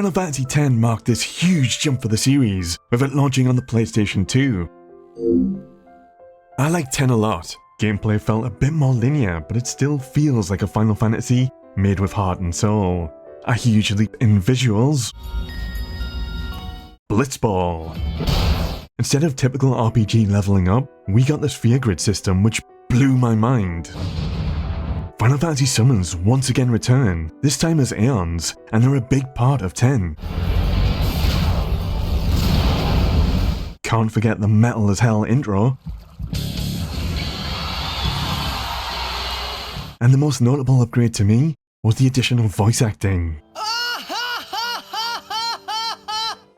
Final Fantasy X marked this huge jump for the series, with it launching on the PlayStation 2. I like 10 a lot. Gameplay felt a bit more linear, but it still feels like a Final Fantasy made with heart and soul. A huge leap in visuals. Blitzball. Instead of typical RPG leveling up, we got the sphere grid system which blew my mind. Final Fantasy summons once again return, this time as Aeons, and they're a big part of 10. Can't forget the metal as hell intro. And the most notable upgrade to me was the addition of voice acting.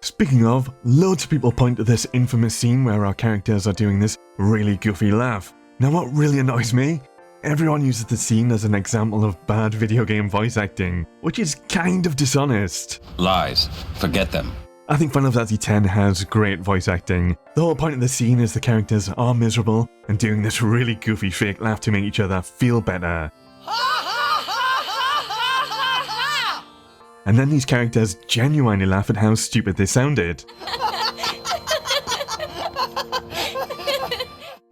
Speaking of, loads of people point to this infamous scene where our characters are doing this really goofy laugh. Now what really annoys me? Everyone uses the scene as an example of bad video game voice acting, which is kind of dishonest. Lies. Forget them. I think Final Fantasy X has great voice acting. The whole point of the scene is the characters are miserable and doing this really goofy fake laugh to make each other feel better. And then these characters genuinely laugh at how stupid they sounded.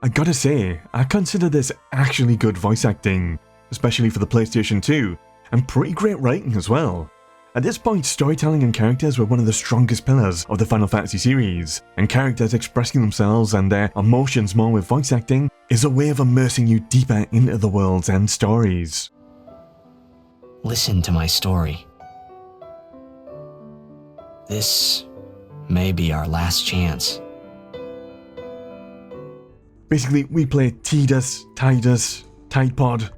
I gotta say, I consider this actually good voice acting, especially for the PlayStation 2, and pretty great writing as well. At this point, storytelling and characters were one of the strongest pillars of the Final Fantasy series, and characters expressing themselves and their emotions more with voice acting is a way of immersing you deeper into the worlds and stories. Listen to my story. This may be our last chance. Basically, we play Tidus, Tide Pod.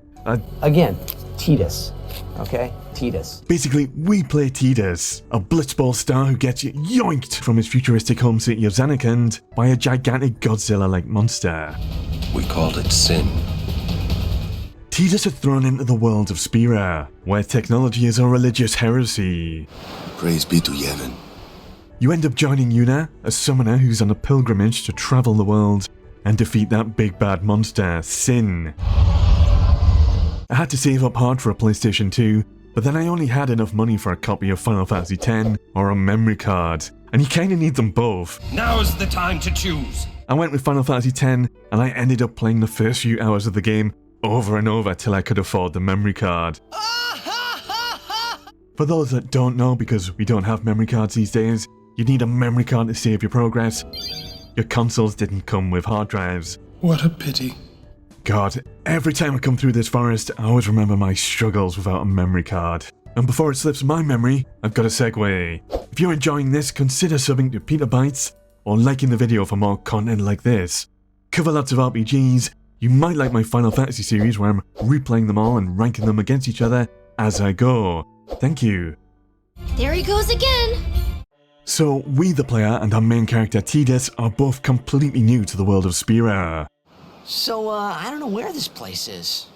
Again, Tidus. Okay? Tidus. Basically, we play Tidus, a Blitzball star who gets yoinked from his futuristic home city of Zanarkand by a gigantic Godzilla-like monster. We called it sin. Tidus is thrown into the world of Spira, where technology is a religious heresy. Praise be to Yevon. You end up joining Yuna, a summoner who's on a pilgrimage to travel the world and defeat that big bad monster, Sin. I had to save up hard for a PlayStation 2, but then I only had enough money for a copy of Final Fantasy X or a memory card, and you kinda need them both. Now's the time to choose. I went with Final Fantasy X, and I ended up playing the first few hours of the game over and over till I could afford the memory card. For those that don't know, because we don't have memory cards these days, you need a memory card to save your progress. Your consoles didn't come with hard drives. What a pity. God, every time I come through this forest, I always remember my struggles without a memory card. And before it slips my memory, I've got a segue. If you're enjoying this, consider subbing to Peter Bytes or liking the video for more content like this. Cover lots of RPGs. You might like my Final Fantasy series where I'm replaying them all and ranking them against each other as I go. Thank you. There he goes again! So, we the player and our main character Tidus are both completely new to the world of Spira. So, I don't know where this place is.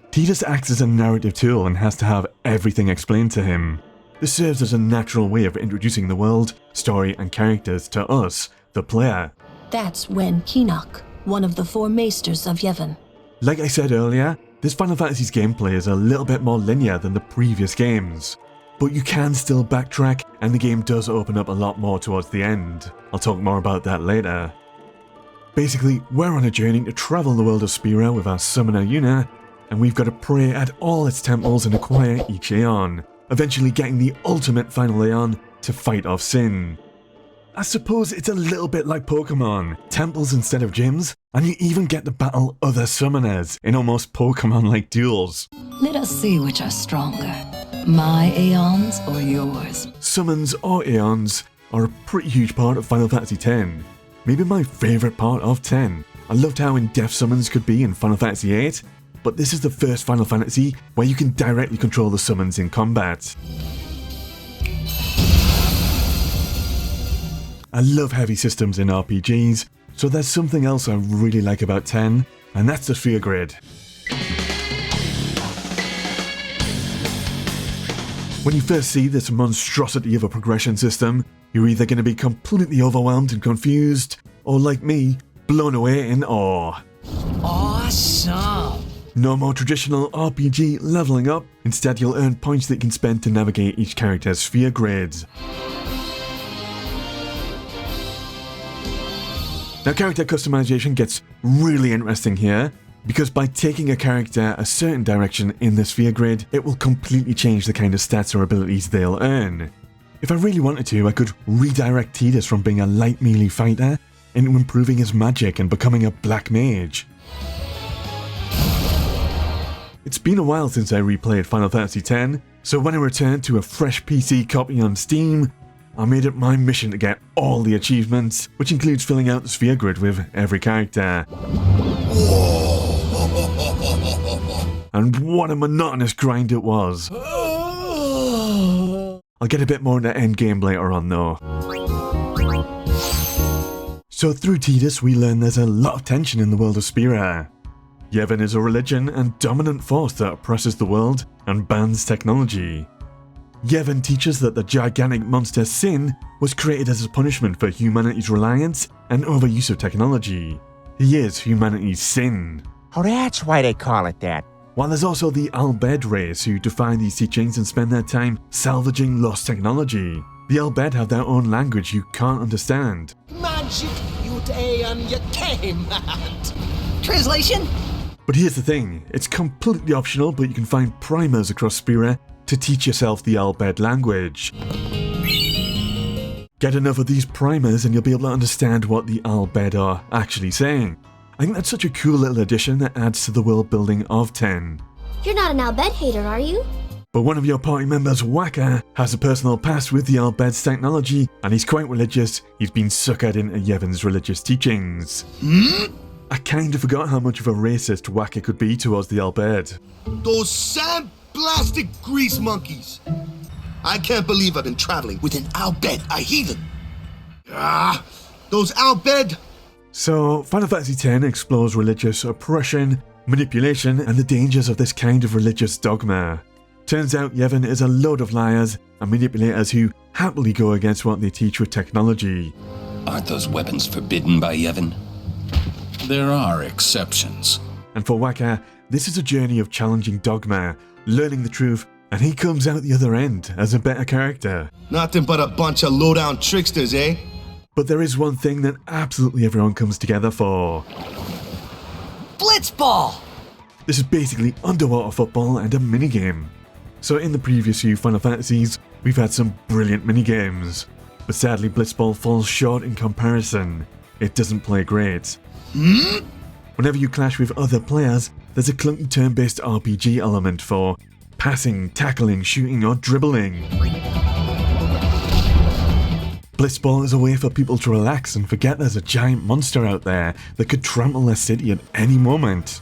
Tidus acts as a narrative tool and has to have everything explained to him. This serves as a natural way of introducing the world, story and characters to us, the player. That's when Kinok, one of the four maesters of Yevon. Like I said earlier, this Final Fantasy's gameplay is a little bit more linear than the previous games. But you can still backtrack, and the game does open up a lot more towards the end. I'll talk more about that later. Basically, we're on a journey to travel the world of Spira with our summoner Yuna, and we've got to pray at all its temples and acquire each Aeon, eventually getting the ultimate final Aeon to fight off Sin. I suppose it's a little bit like Pokemon, temples instead of gyms, and you even get to battle other summoners in almost Pokemon-like duels. Let us see which are stronger, my Aeons or yours. Summons or Aeons are a pretty huge part of Final Fantasy X. Maybe my favourite part of 10. I loved how in-depth summons could be in Final Fantasy VIII, but this is the first Final Fantasy where you can directly control the summons in combat. I love heavy systems in RPGs, so there's something else I really like about 10, and that's the sphere grid. When you first see this monstrosity of a progression system, you're either going to be completely overwhelmed and confused, or like me, blown away in awe. Awesome! No more traditional RPG leveling up. Instead, you'll earn points that you can spend to navigate each character's sphere grids. Now, character customization gets really interesting here, because by taking a character a certain direction in the sphere grid, it will completely change the kind of stats or abilities they'll earn. If I really wanted to, I could redirect Tidus from being a light melee fighter into improving his magic and becoming a black mage. It's been a while since I replayed Final Fantasy X, so when I returned to a fresh PC copy on Steam, I made it my mission to get all the achievements, which includes filling out the sphere grid with every character. And what a monotonous grind it was. I'll get a bit more into Endgame later on though. So through Tidus we learn there's a lot of tension in the world of Spira. Yevon is a religion and dominant force that oppresses the world and bans technology. Yevon teaches that the gigantic monster Sin was created as a punishment for humanity's reliance and overuse of technology. He is humanity's sin. Oh, that's why they call it that. While there's also the Bhed race who defy these teachings and spend their time salvaging lost technology. The Bhed have their own language you can't understand. Magic, you Aeon, you came at. Translation? But here's the thing, it's completely optional, but you can find primers across Spira to teach yourself the Bhed language. Get enough of these primers and you'll be able to understand what the Bhed are actually saying. I think that's such a cool little addition that adds to the world building of 10. You're not an Bhed hater, are you? But one of your party members, Waka, has a personal past with the Bhed's technology, and he's quite religious. He's been suckered into Yevon's religious teachings. I kind of forgot how much of a racist Waka could be towards the Bhed. Those sand-blasted grease monkeys. I can't believe I've been traveling with an Bhed, a heathen. Those Bhed. So, Final Fantasy X explores religious oppression, manipulation, and the dangers of this kind of religious dogma. Turns out Yevon is a load of liars and manipulators who happily go against what they teach with technology. Aren't those weapons forbidden by Yevon? There are exceptions. And for Waka, this is a journey of challenging dogma, learning the truth, and he comes out the other end as a better character. Nothing but a bunch of low-down tricksters, eh? But there is one thing that absolutely everyone comes together for. Blitzball! This is basically underwater football and a minigame. So in the previous few Final Fantasies, we've had some brilliant minigames. But sadly Blitzball falls short in comparison. It doesn't play great. Whenever you clash with other players, there's a clunky turn-based RPG element for passing, tackling, shooting or dribbling. Blitzball is a way for people to relax and forget there's a giant monster out there that could trample their city at any moment.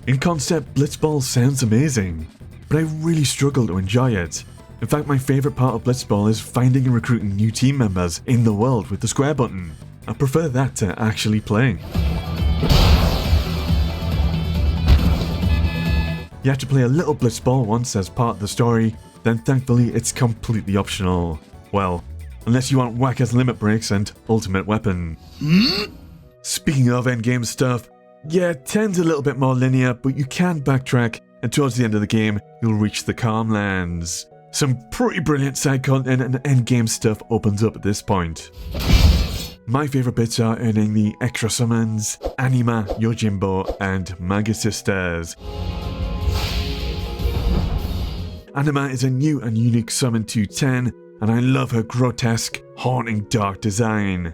In concept, Blitzball sounds amazing, but I really struggle to enjoy it. In fact, my favourite part of Blitzball is finding and recruiting new team members in the world with the square button. I prefer that to actually playing. You have to play a little Blitzball once as part of the story, then thankfully it's completely optional. Well, unless you want Waka's limit breaks and ultimate weapon. Speaking of endgame stuff, yeah, 10's a little bit more linear, but you can backtrack, and towards the end of the game, you'll reach the Calm Lands. Some pretty brilliant side content and endgame stuff opens up at this point. My favourite bits are earning the extra summons, Anima, Yojimbo, and Magi Sisters. Anima is a new and unique summon to 10, and I love her grotesque, haunting dark design.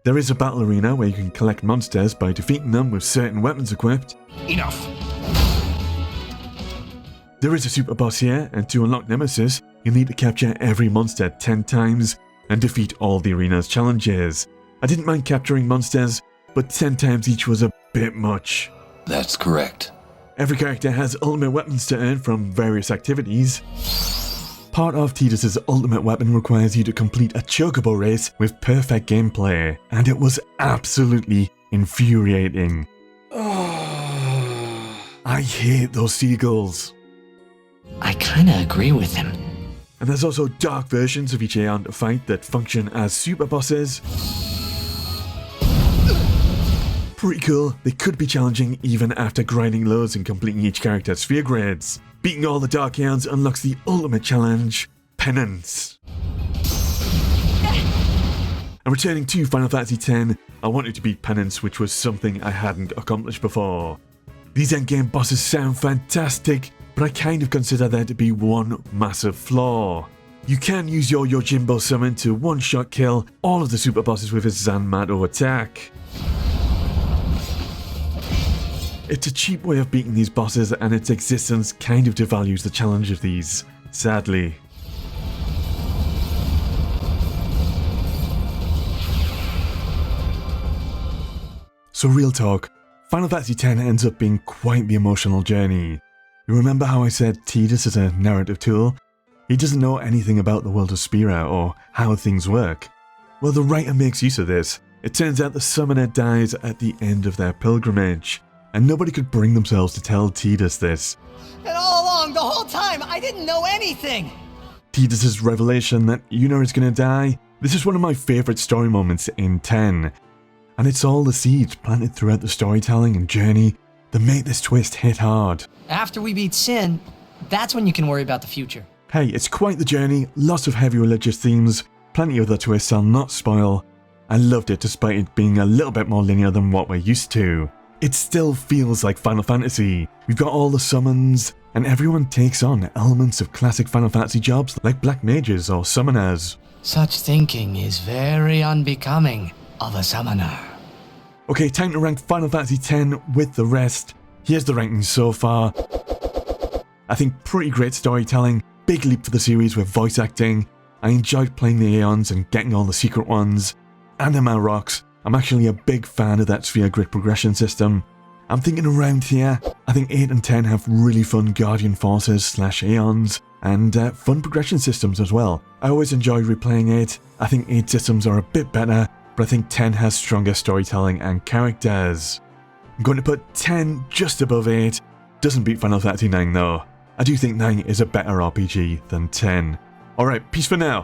There is a battle arena where you can collect monsters by defeating them with certain weapons equipped. Enough. There is a super boss here, and to unlock Nemesis, you'll need to capture every monster 10 times and defeat all the arena's challenges. I didn't mind capturing monsters, but 10 times each was a bit much. That's correct. Every character has ultimate weapons to earn from various activities. Part of Tidus' ultimate weapon requires you to complete a chocobo race with perfect gameplay, and it was absolutely infuriating. I hate those seagulls. I kinda agree with him. And there's also dark versions of each Aeon to fight that function as super bosses. pretty cool, they could be challenging even after grinding loads and completing each character's sphere grades. Beating all the Dark Aeons unlocks the ultimate challenge, Penance. And returning to Final Fantasy X, I wanted to beat Penance, which was something I hadn't accomplished before. These endgame bosses sound fantastic, but I kind of consider there to be one massive flaw. You can use your Yojimbo summon to one-shot kill all of the super bosses with his Zanmato attack. It's a cheap way of beating these bosses, and its existence kind of devalues the challenge of these, sadly. So real talk, Final Fantasy X ends up being quite the emotional journey. You remember how I said Tidus is a narrative tool? He doesn't know anything about the world of Spira or how things work. Well, the writer makes use of this. It turns out the summoner dies at the end of their pilgrimage, and nobody could bring themselves to tell Tidus this. And all along, the whole time, I didn't know anything! Tidus' revelation that Yuna is gonna die, this is one of my favourite story moments in 10. And it's all the seeds planted throughout the storytelling and journey that make this twist hit hard. After we beat Sin, that's when you can worry about the future. Hey, it's quite the journey, lots of heavy religious themes, plenty of other twists I'll not spoil. I loved it despite it being a little bit more linear than what we're used to. It still feels like Final Fantasy. We've got all the summons, and everyone takes on elements of classic Final Fantasy jobs like black mages or summoners. Such thinking is very unbecoming of a summoner. Okay, time to rank Final Fantasy X with the rest. Here's the rankings so far. I think pretty great storytelling, big leap for the series with voice acting. I enjoyed playing the Aeons and getting all the secret ones. Anima rocks. I'm actually a big fan of that sphere grid progression system. I'm thinking around here, I think 8 and 10 have really fun Guardian Forces / Aeons, and fun progression systems as well. I always enjoy replaying 8. I think 8 systems are a bit better, but I think 10 has stronger storytelling and characters. I'm going to put 10 just above 8. Doesn't beat Final Fantasy 9 though. I do think 9 is a better RPG than 10. Alright, peace for now.